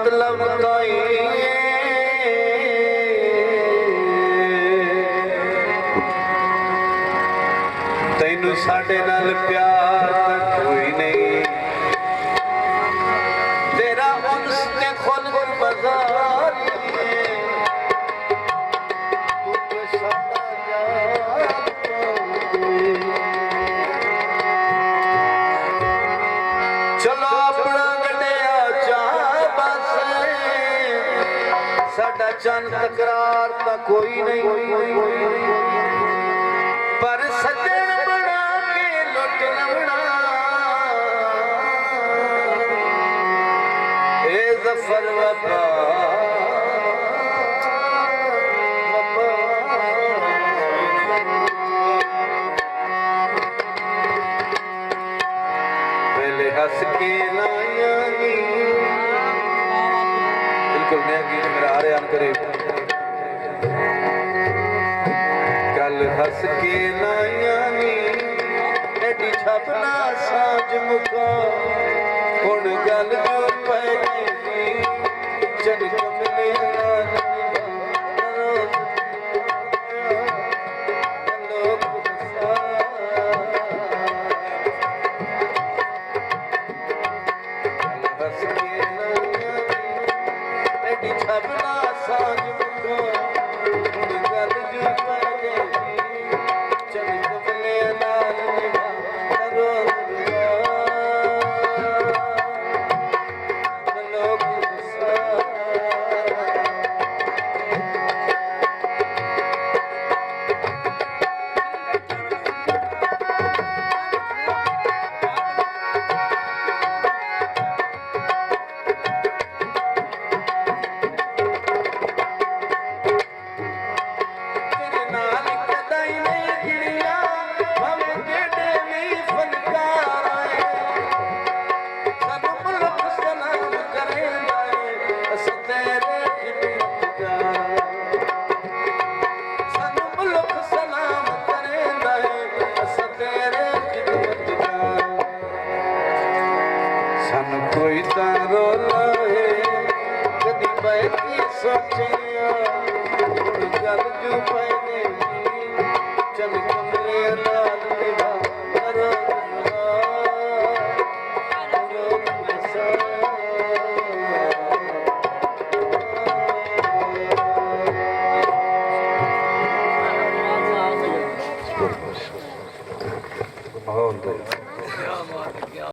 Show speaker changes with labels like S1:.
S1: मतलब कोई तैनू साडे नाल प्यार कोई नहीं तेरा उन्स ते खुद बाजार चलो अपना गड्ढिया चाह बस साडा चंद तकरार ता कोई नहीं पर सज्जन बना के लुट लवना ए जफर वफा हस के लाया बिल्कुल नया गीत मेरा आ रहा करे कल हस के लाया एडी छपना साज मुका हुण गल जो पै चल कमले छबना साज मुको हुण गल जो पै चल कमले नाल रोज लोग कोई तारो लाए कदी बैठी सोचिया गल जो पैने